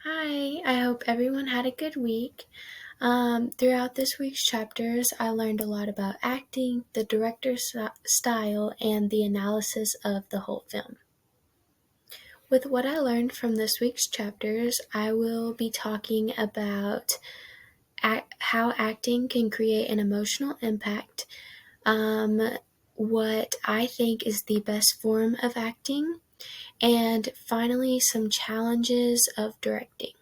Hi, I hope everyone had a good week. Throughout this week's chapters, I learned a lot about acting, the director's style, and the analysis of the whole film. With what I learned from this week's chapters, I will be talking about how acting can create an emotional impact, um, what I think is the best form of acting, and finally, some challenges of directing.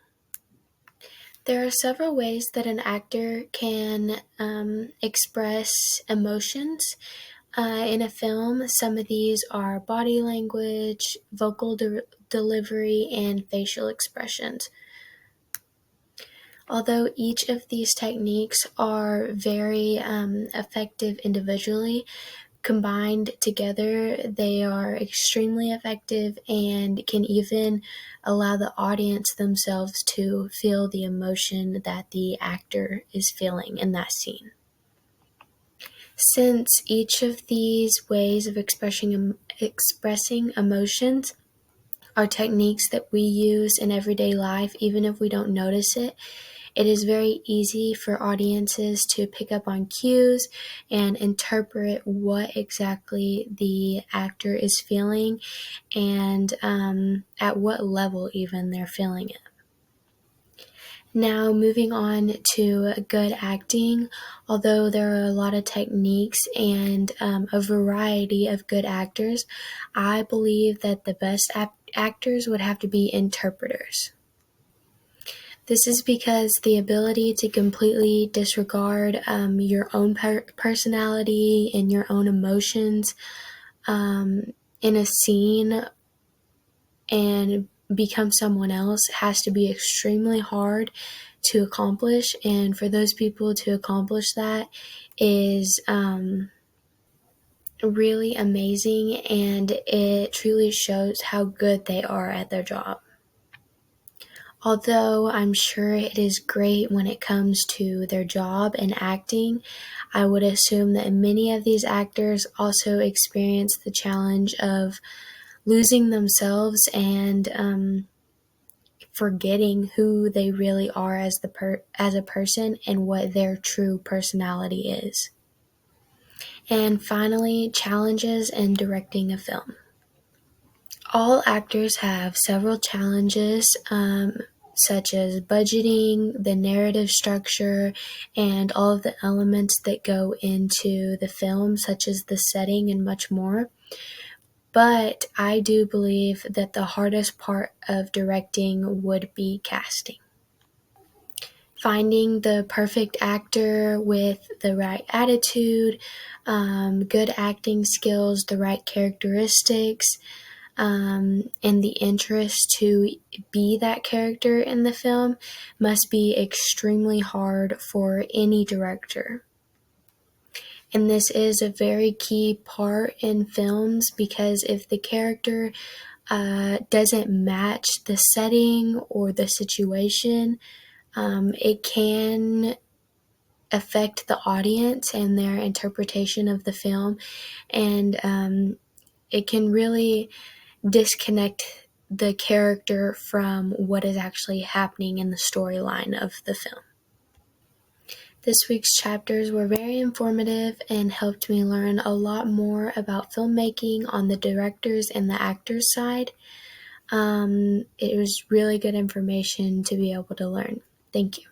There are several ways that an actor can express emotions in a film. Some of these are body language, vocal delivery, and facial expressions. Although each of these techniques are very effective individually, combined together, they are extremely effective and can even allow the audience themselves to feel the emotion that the actor is feeling in that scene. Since each of these ways of expressing emotions are techniques that we use in everyday life, even if we don't notice it, it is very easy for audiences to pick up on cues and interpret what exactly the actor is feeling and at what level even they're feeling it. Now, moving on to good acting, although there are a lot of techniques and a variety of good actors, I believe that the best actors would have to be interpreters. This is because the ability to completely disregard your own personality and your own emotions in a scene and become someone else has to be extremely hard to accomplish. And for those people to accomplish that is really amazing, and it truly shows how good they are at their job. Although I'm sure it is great when it comes to their job and acting, I would assume that many of these actors also experience the challenge of losing themselves and forgetting who they really are as as a person and what their true personality is. And finally, challenges in directing a film. All actors have several challenges, such as budgeting, the narrative structure, and all of the elements that go into the film, such as the setting and much more. But I do believe that the hardest part of directing would be casting. Finding the perfect actor with the right attitude, good acting skills, the right characteristics, and the interest to be that character in the film must be extremely hard for any director. And this is a very key part in films because if the character doesn't match the setting or the situation, it can affect the audience and their interpretation of the film, and it can really disconnect the character from what is actually happening in the storyline of the film. This week's chapters were very informative and helped me learn a lot more about filmmaking on the directors and the actors side. It was really good information to be able to learn. Thank you.